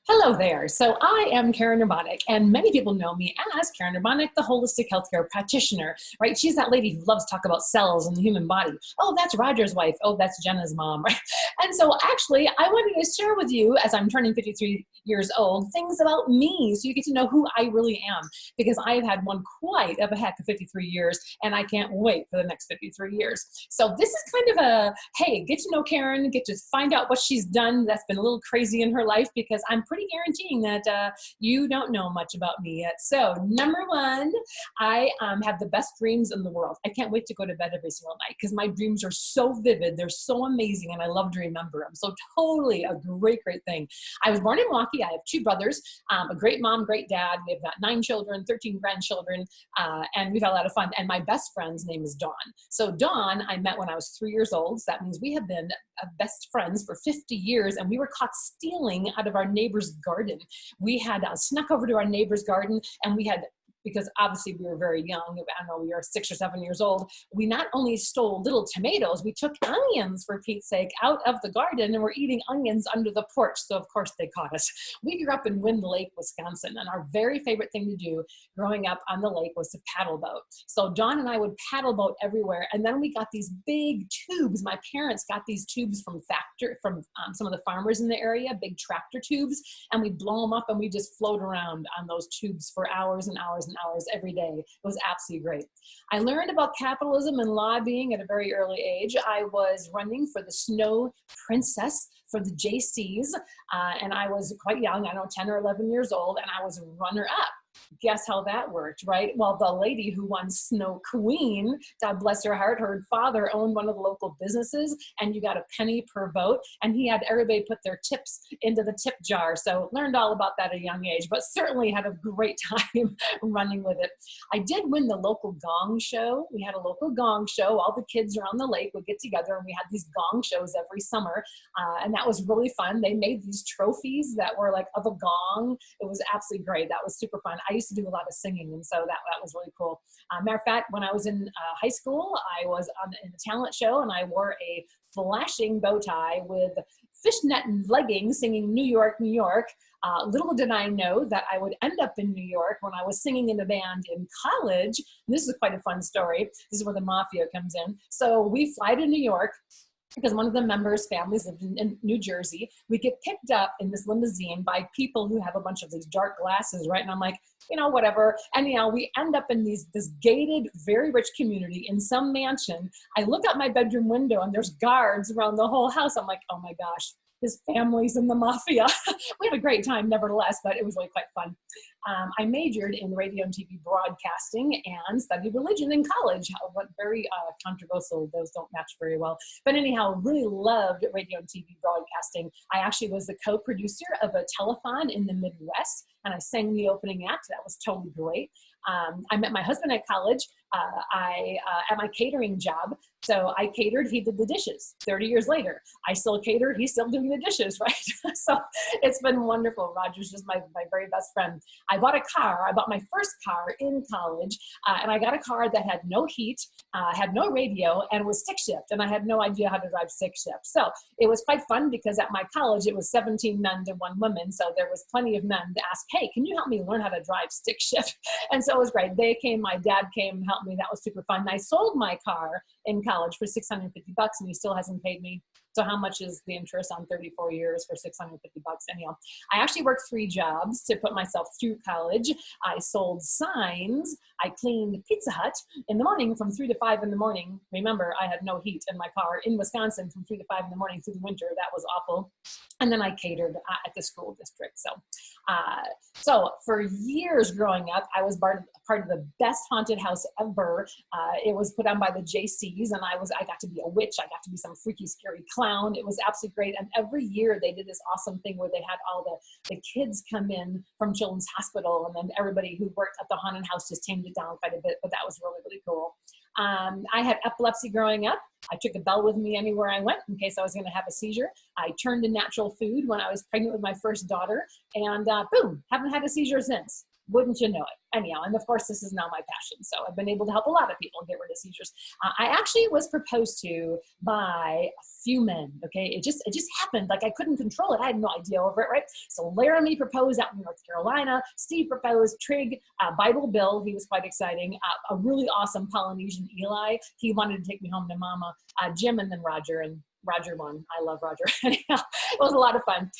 Hello there. So I am Karen Urbanic, and many people know me as Karen Urbanic, the holistic healthcare practitioner, right? She's that lady who loves to talk about cells and the human body. Oh, that's Roger's wife. Oh, that's Jenna's mom, right? And so actually, I wanted to share with you, as I'm turning 53 years old, things about me so you get to know who I really am, because I've had one quite of a heck of 53 years, and I can't wait for the next 53 years. So this is kind of a, hey, get to know Karen, get to find out what she's done that's been a little crazy in her life, because I'm pretty guaranteeing that you don't know much about me yet. So number one, I have the best dreams in the world. I can't wait to go to bed every single night because my dreams are so vivid. They're so amazing, and I love to remember them. So totally a great thing. I was born in Milwaukee. I have two brothers, a great mom, great dad. We've got 9 children, 13 grandchildren, and we've had a lot of fun. And my best friend's name is Dawn. So Dawn, I met when I was 3 years old. So that means we have been best friends for 50 years, and we were caught stealing out of our neighbor's garden. We had snuck over to our neighbor's garden, and we had, because obviously we were very young, I don't know, we were 6 or 7 years old, we not only stole little tomatoes, we took onions, for Pete's sake, out of the garden, and we're eating onions under the porch. So of course they caught us. We grew up in Wind Lake, Wisconsin, and our very favorite thing to do growing up on the lake was to paddle boat. So Dawn and I would paddle boat everywhere, and then we got these big tubes. My parents got these tubes from some of the farmers in the area, big tractor tubes, and we blow them up, and we just float around on those tubes for hours and hours and hours every day. It was absolutely great. I learned about capitalism and lobbying at a very early age. I was running for the Snow Princess for the JCs, and I was quite young, I don't know, 10 or 11 years old, and I was runner-up. Guess how that worked, right? Well, the lady who won Snow Queen, God bless her heart, her father owned one of the local businesses, and you got a penny per vote, and he had everybody put their tips into the tip jar. So learned all about that at a young age, but certainly had a great time running with it. I did win the local gong show. We had a local gong show. All the kids around the lake would get together, and we had these gong shows every summer, and that was really fun. They made these trophies that were like of a gong. It was absolutely great. That was super fun. I used to do a lot of singing, and so that was really cool. Matter of fact, when I was in high school, I was in a talent show, and I wore a flashing bow tie with fishnet and leggings singing New York, New York. Little did I know that I would end up in New York when I was singing in a band in college. And this is quite a fun story. This is where the mafia comes in. So we fly to New York, because one of the members' families lived in New Jersey. We get picked up in this limousine by people who have a bunch of these dark glasses, right? And I'm like, you know, whatever. Anyhow, we end up in this gated, very rich community in some mansion. I look out my bedroom window, and there's guards around the whole house. I'm like, oh my gosh, his family's in the mafia. We had a great time, nevertheless, but it was really quite fun. I majored in radio and TV broadcasting and studied religion in college. What very controversial, those don't match very well. But anyhow, really loved radio and TV broadcasting. I actually was the co-producer of a telethon in the Midwest, and I sang the opening act. That was totally great. I met my husband at college. At my catering job. So I catered, he did the dishes. 30 years later, I still cater, he's still doing the dishes, right? So it's been wonderful. Roger's just my very best friend. I bought a car. I bought my first car in college, and I got a car that had no heat, had no radio, and was stick shift, and I had no idea how to drive stick shift. So it was quite fun, because at my college, it was 17 men to 1 woman, so there was plenty of men to ask, hey, can you help me learn how to drive stick shift? And so it was great. They came, my dad came and helped me. That was super fun. I sold my car in college for $650, and he still hasn't paid me. So how much is the interest on 34 years for $650? Anyhow, I actually worked 3 jobs to put myself through college. I sold signs. I cleaned Pizza Hut in the morning from 3 to 5 in the morning. Remember, I had no heat in my car in Wisconsin from 3 to 5 in the morning through the winter. That was awful. And then I catered at the school district. So for years growing up, I was part of the best haunted house ever. It was put on by the JCs, and I got to be a witch. I got to be some freaky, scary clown. It was absolutely great. And every year they did this awesome thing where they had all the kids come in from Children's Hospital, and then everybody who worked at the haunted house just tamed it down quite a bit, but that was really cool. I had epilepsy growing up. I took a bell with me anywhere I went in case I was going to have a seizure. I turned to natural food when I was pregnant with my first daughter, and boom, haven't had a seizure since. Wouldn't you know it? Anyhow, and of course, this is now my passion. So I've been able to help a lot of people get rid of seizures. I actually was proposed to by a few men. Okay, it just happened. Like I couldn't control it. I had no idea over it, right? So Laramie proposed out in North Carolina. Steve proposed. Trig, Bible Bill, he was quite exciting. A really awesome Polynesian Eli. He wanted to take me home to Mama. Jim, and then Roger, and Roger won. I love Roger. It was a lot of fun.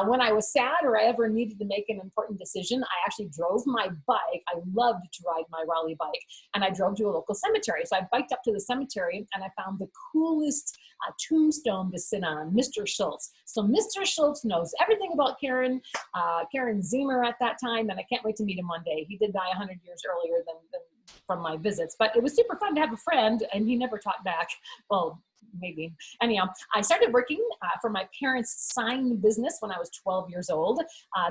When I was sad or I ever needed to make an important decision, I actually drove my bike. I loved to ride my Raleigh bike, and I drove to a local cemetery. So I biked up to the cemetery, and I found the coolest tombstone to sit on, Mr. Schultz. So Mr. Schultz knows everything about Karen Zimmer at that time, and I can't wait to meet him one day. He did die 100 years earlier than from my visits, but it was super fun to have a friend, and he never talked back. Well, maybe. Anyhow, I started working for my parents' sign business when I was 12 years old.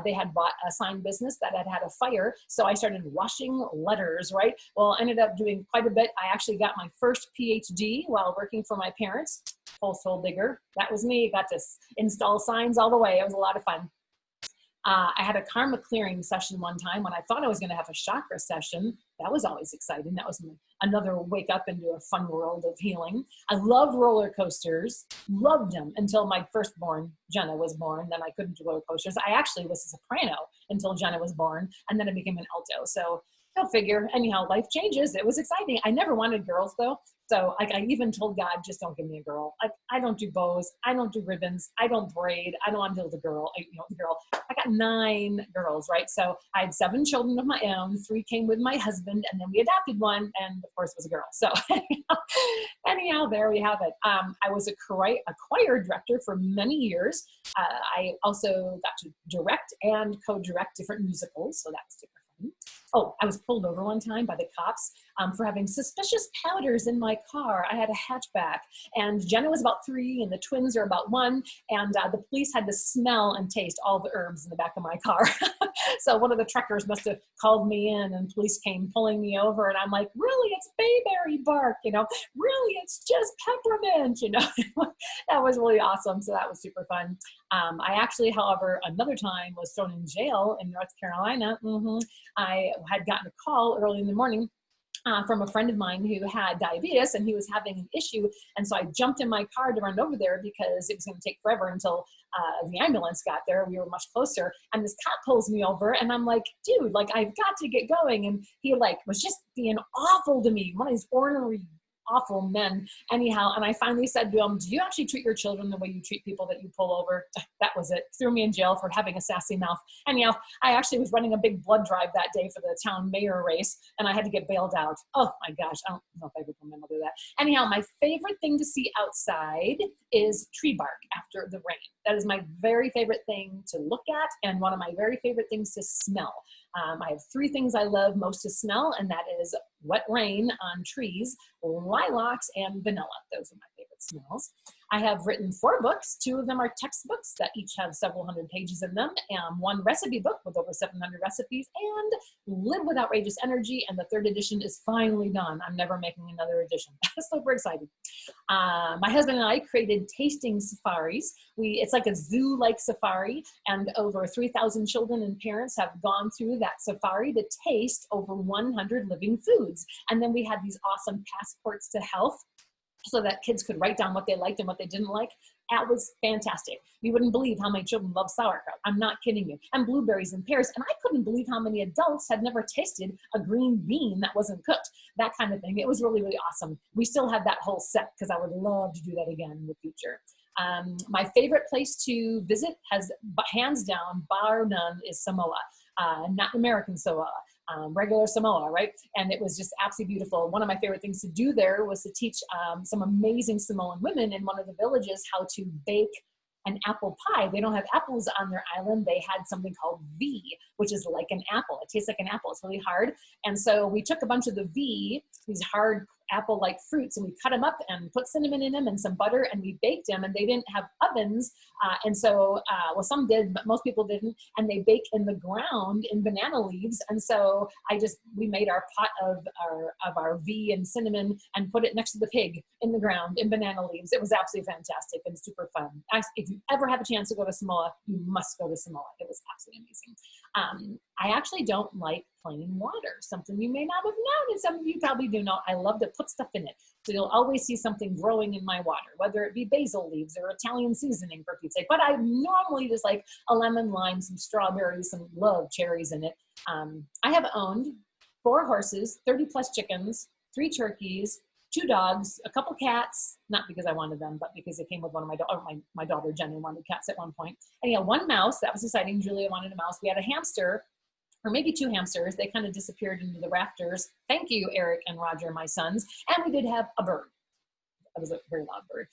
They had bought a sign business that had had a fire, so I started washing letters, right? Well, I ended up doing quite a bit. I actually got my first PhD while working for my parents. Household digger. That was me. Got to install signs all the way. It was a lot of fun. I had a karma clearing session one time when I thought I was going to have a chakra session. That was always exciting. That was another wake up into a fun world of healing. I loved roller coasters, loved them until my firstborn, Jenna, was born. Then I couldn't do roller coasters. I actually was a soprano until Jenna was born, and then I became an alto. So go figure. Anyhow, life changes. It was exciting. I never wanted girls though. So like I even told God, just don't give me a girl. I don't do bows. I don't do ribbons. I don't braid. I don't want to deal with a girl. I got 9 girls, right? So I had 7 children of my own. 3 came with my husband, and then we adopted one, and of course it was a girl. So anyhow, there we have it. I was a choir director for many years. I also got to direct and co-direct different musicals. So that was super fun. Oh, I was pulled over one time by the cops for having suspicious powders in my car. I had a hatchback, and Jenna was about 3, and the twins are about 1, and the police had to smell and taste all the herbs in the back of my car. So one of the truckers must have called me in, and police came pulling me over, and I'm like, really, it's bayberry bark, really, it's just peppermint, That was really awesome. So that was super fun. I actually, however, another time was thrown in jail in North Carolina. I had gotten a call early in the morning from a friend of mine who had diabetes, and he was having an issue. And so I jumped in my car to run over there because it was going to take forever until the ambulance got there. We were much closer, and this cop pulls me over, and I'm like, dude, I've got to get going. And he was just being awful to me. One of these ornery, awful men. Anyhow, and I finally said to him, do you actually treat your children the way you treat people that you pull over? That was it. Threw me in jail for having a sassy mouth. Anyhow, I actually was running a big blood drive that day for the town mayor race, and I had to get bailed out. Oh my gosh, I don't know if I ever told my mother that. Anyhow, my favorite thing to see outside is tree bark after the rain. That is my very favorite thing to look at, and one of my very favorite things to smell. I have 3 things I love most to smell, and that is wet rain on trees, lilacs, and vanilla. Those are my favorite smells. I have written 4 books. 2 of them are textbooks that each have several hundred pages in them, and 1 recipe book with over 700 recipes, and Live with Outrageous Energy, and the 3rd edition is finally done. I'm never making another edition. Super excited. My husband and I created tasting safaris. It's like a zoo-like safari, and over 3,000 children and parents have gone through that safari to taste over 100 living foods. And then we had these awesome passports to health, so that kids could write down what they liked and what they didn't like. That was fantastic. You wouldn't believe how many children love sauerkraut. I'm not kidding you. And blueberries and pears. And I couldn't believe how many adults had never tasted a green bean that wasn't cooked. That kind of thing. It was really, really awesome. We still have that whole set because I would love to do that again in the future. My favorite place to visit, hands down, bar none, is Samoa. Not American Samoa. Regular Samoa, right? And it was just absolutely beautiful. One of my favorite things to do there was to teach some amazing Samoan women in one of the villages how to bake an apple pie. They don't have apples on their island. They had something called V, which is like an apple. It tastes like an apple. It's really hard. And so we took a bunch of the V, these hard apple-like fruits, and we cut them up and put cinnamon in them and some butter, and we baked them, and they didn't have ovens. And so, well, some did, but most people didn't. And they bake in the ground in banana leaves. And so we made our pot of our V and cinnamon and put it next to the pig in the ground in banana leaves. It was absolutely fantastic and super fun. If you ever have a chance to go to Samoa, you must go to Samoa. It was absolutely amazing. I actually don't like plain water, something you may not have known, and some of you probably do know. I love to put stuff in it. So you'll always see something growing in my water, whether it be basil leaves or Italian seasoning for Pete's sake. But I normally just like a lemon, lime, some strawberries, some love cherries in it. I have owned 4 horses, 30 plus chickens, 3 turkeys, 2 dogs, a couple cats, not because I wanted them, but because it came with one of my daughter Jenny wanted cats at one point. And yeah, 1 mouse, that was exciting. Julia wanted a mouse. We had a hamster, or maybe 2 hamsters. They kind of disappeared into the rafters. Thank you, Eric and Roger, my sons. And we did have a bird. That was a very loud bird.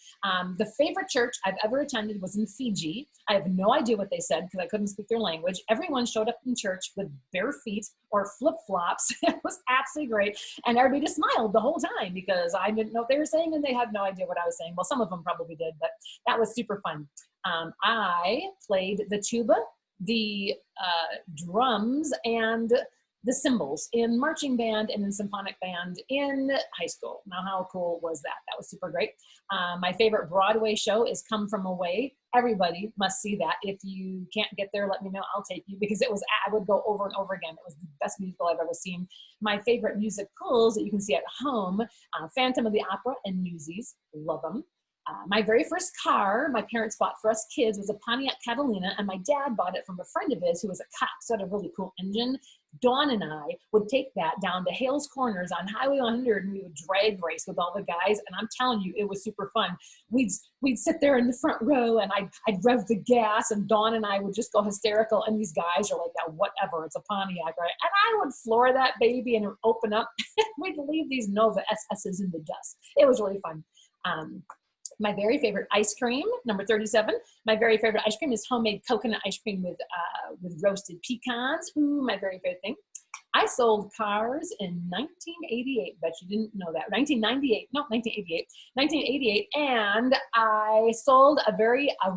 The favorite church I've ever attended was in Fiji. I have no idea what they said because I couldn't speak their language. Everyone showed up in church with bare feet or flip-flops. It was absolutely great. And everybody just smiled the whole time because I didn't know what they were saying and they had no idea what I was saying. Well, some of them probably did, but that was super fun. I played the tuba, the drums, and the cymbals in marching band and in symphonic band in high school. Now, how cool was that? That was super great. My favorite Broadway show is Come From Away. Everybody must see that. If you can't get there, let me know. I'll take you because I would go over and over again. It was the best musical I've ever seen. My favorite musicals that you can see at home, Phantom of the Opera and Newsies. Love them. My very first car my parents bought for us kids was a Pontiac Catalina, and my dad bought it from a friend of his who was a cop, so it had a really cool engine. Dawn and I would take that down to Hales Corners on Highway 100, and we would drag race with all the guys, and I'm telling you, it was super fun. We'd sit there in the front row, and I'd rev the gas, and Dawn and I would just go hysterical, and these guys are like, yeah, whatever, it's a Pontiac, right? And I would floor that baby, and it would open up. We'd leave these Nova SS's in the dust. It was really fun. My very favorite ice cream, number 37. My very favorite ice cream is homemade coconut ice cream with roasted pecans. Ooh, my very favorite thing. I sold cars in 1988, but you didn't know that. 1998, no, 1988. 1988, and I sold a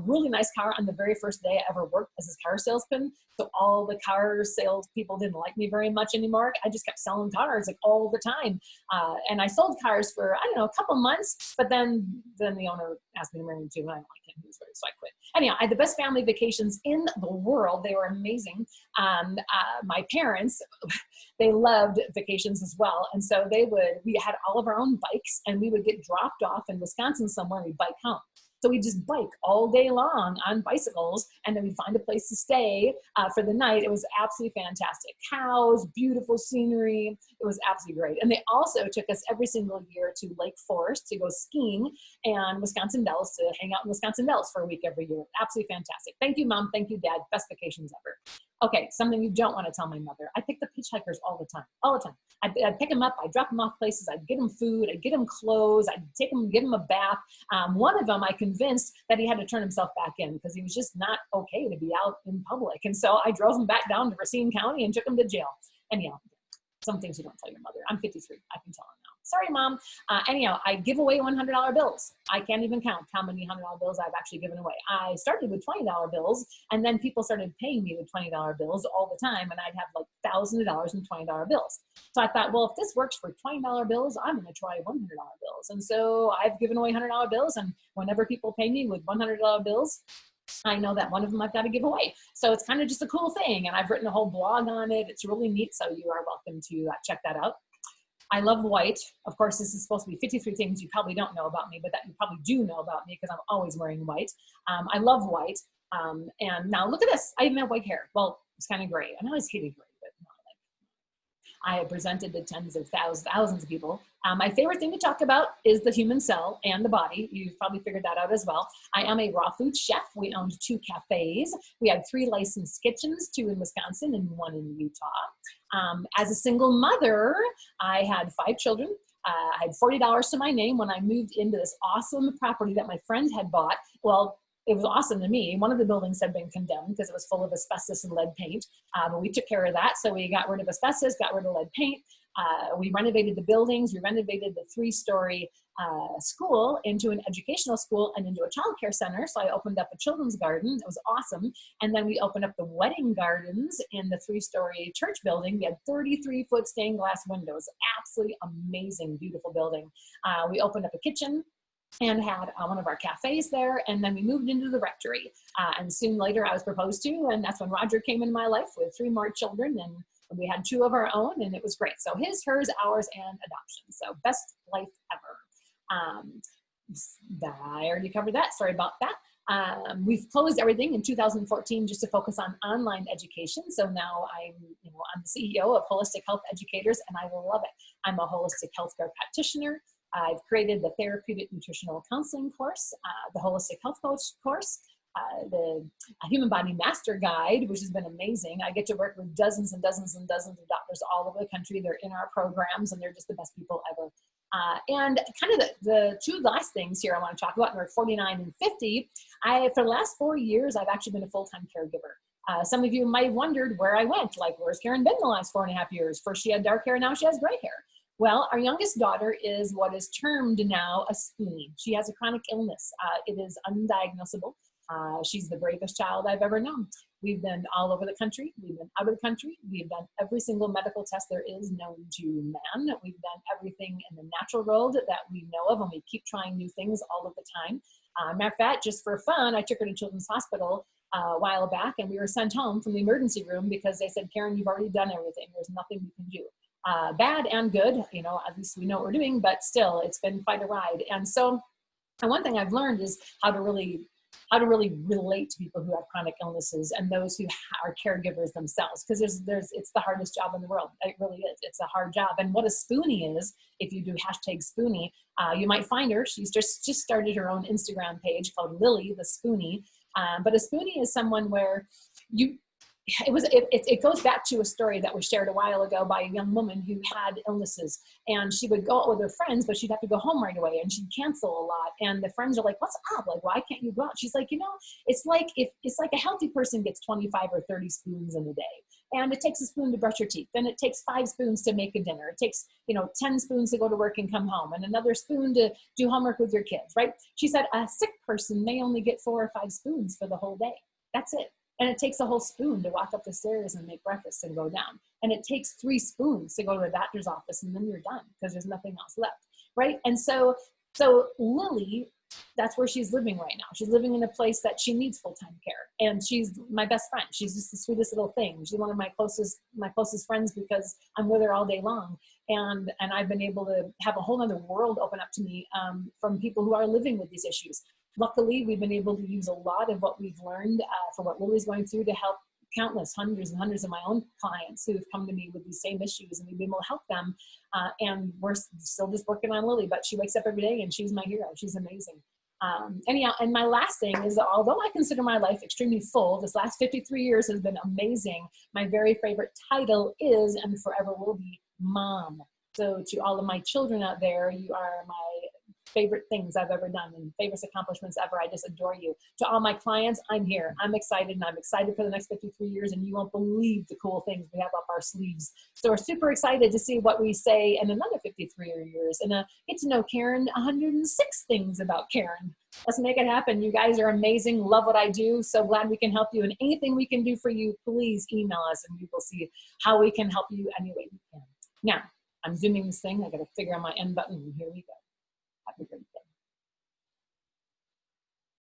really nice car on the very first day I ever worked as a car salesman. So all the car sales people didn't like me very much anymore. I just kept selling cars like all the time. And I sold cars for, I don't know, a couple months, but then the owner asked me to marry him too, and I don't like him, so I quit. Anyhow, I had the best family vacations in the world. They were amazing. My parents, they loved vacations as well. And so we had all of our own bikes, and we would get dropped off in Wisconsin somewhere, and we'd bike home. So we just bike all day long on bicycles, and then we'd find a place to stay for the night. It was absolutely fantastic. Cows, beautiful scenery. It was absolutely great. And they also took us every single year to Lake Forest to go skiing and Wisconsin Dells, to hang out in Wisconsin Dells for a week every year. Absolutely fantastic. Thank you, Mom. Thank you, Dad. Best vacations ever. Okay, something you don't want to tell my mother. I picked up hitchhikers all the time, I'd pick them up, I'd drop them off places, I'd get them food, I'd get them clothes, I'd take them, give them a bath. One of them I convinced that he had to turn himself back in because he was just not okay to be out in public. And so I drove him back down to Racine County and took him to jail. Anyhow, some things you don't tell your mother. I'm 53, I can tell her now. Sorry, Mom. Anyhow, I give away $100 bills. I can't even count how many $100 bills I've actually given away. I started with $20 bills, and then people started paying me with $20 bills all the time, and I'd have like thousands of dollars in $20 bills. So I thought, well, if this works for $20 bills, I'm going to try $100 bills. And so I've given away $100 bills, and whenever people pay me with $100 bills, I know that one of them I've got to give away. So it's kind of just a cool thing, and I've written a whole blog on it. It's really neat, so you are welcome to check that out. I love white. Of course, this is supposed to be 53 things you probably don't know about me, but that you probably do know about me because I'm always wearing white. I love white. And now look at this. I even have white hair. Well, it's kind of gray. I always hated gray, but not like. I have presented to tens of thousands of people. My favorite thing to talk about is the human cell and the body. You've probably figured that out as well. I am a raw food chef. We owned 2 cafes. We had 3 licensed kitchens, 2 in Wisconsin and 1 in Utah. As a single mother, I had 5 children. I had $40 to my name when I moved into this awesome property that my friend had bought. Well, it was awesome to me. One of the buildings had been condemned because it was full of asbestos and lead paint. But we took care of that. So we got rid of asbestos, got rid of lead paint. We renovated the buildings. We renovated the 3-story school into an educational school and into a childcare center. So I opened up a children's garden. It was awesome. And then we opened up the wedding gardens in the 3-story church building. We had 33-foot stained glass windows. Absolutely amazing, beautiful building. We opened up a kitchen and had one of our cafes there. And then we moved into the rectory. And soon later I was proposed to, and that's when Roger came into my life with 3 more children, and we had 2 of our own, and it was great. So his, hers, ours, and adoption. So best life ever. I already covered that. Sorry about that. We've closed everything in 2014 just to focus on online education. So now I'm the CEO of Holistic Health Educators, and I love it. I'm a holistic healthcare practitioner. I've created the therapeutic nutritional counseling course, the holistic health coach course, the human body master guide, which has been amazing. I get to work with dozens and dozens and dozens of doctors all over the country. They're in our programs, and they're just the best people ever. And kind of the 2 last things here I want to talk about, and we're 49 and 50. For the last 4 years, I've actually been a full-time caregiver. Some of you might have wondered where I went, like, where's Karen been the last 4.5 years? First she had dark hair, now she has gray hair. Well, our youngest daughter is what is termed now a spoonie. She has a chronic illness. It is undiagnosable. She's the bravest child I've ever known. We've been all over the country. We've been out of the country. We've done every single medical test there is known to man. We've done everything in the natural world that we know of, and we keep trying new things all of the time. Matter of fact, just for fun, I took her to Children's Hospital a while back, and we were sent home from the emergency room because they said, Karen, you've already done everything. There's nothing we can do. Bad and good, at least we know what we're doing, but still, it's been quite a ride. And so, one thing I've learned is how to really relate to people who have chronic illnesses and those who are caregivers themselves, because it's the hardest job in the world. It really is. It's a hard job. And what a spoonie is, if you do #spoonie, you might find her. She's just started her own Instagram page called Lily the Spoonie. But a spoonie is someone where it goes back to a story that was shared a while ago by a young woman who had illnesses, and she would go out with her friends, but she'd have to go home right away, and she'd cancel a lot. And the friends are like, what's up? Like, why can't you go out? She's like, it's like a healthy person gets 25 or 30 spoons in a day. And it takes a spoon to brush your teeth. Then it takes 5 spoons to make a dinner. It takes, 10 spoons to go to work and come home, and another spoon to do homework with your kids, right? She said a sick person may only get 4 or 5 spoons for the whole day. That's it. And it takes a whole spoon to walk up the stairs and make breakfast and go down. And it takes 3 spoons to go to the doctor's office, and then you're done because there's nothing else left, right? And so Lily, that's where she's living right now. She's living in a place that she needs full-time care. And she's my best friend. She's just the sweetest little thing. She's one of my closest friends because I'm with her all day long. And I've been able to have a whole other world open up to me from people who are living with these issues. Luckily, we've been able to use a lot of what we've learned from what Lily's going through to help countless hundreds and hundreds of my own clients who have come to me with these same issues, and we've been able to help them. And we're still just working on Lily, but she wakes up every day and she's my hero. She's amazing. Anyhow, and my last thing is, although I consider my life extremely full, this last 53 years has been amazing. My very favorite title is and forever will be mom. So to all of my children out there, you are my favorite things I've ever done and favorite accomplishments ever. I just adore you. To all my clients, I'm here. I'm excited, and I'm excited for the next 53 years, and you won't believe the cool things we have up our sleeves. So we're super excited to see what we say in another 53 years and get to know Karen, 106 things about Karen. Let's make it happen. You guys are amazing. Love what I do. So glad we can help you. And anything we can do for you, please email us, and we will see how we can help you any way we can. Now, I'm zooming this thing. I got to figure out my end button, and here we go.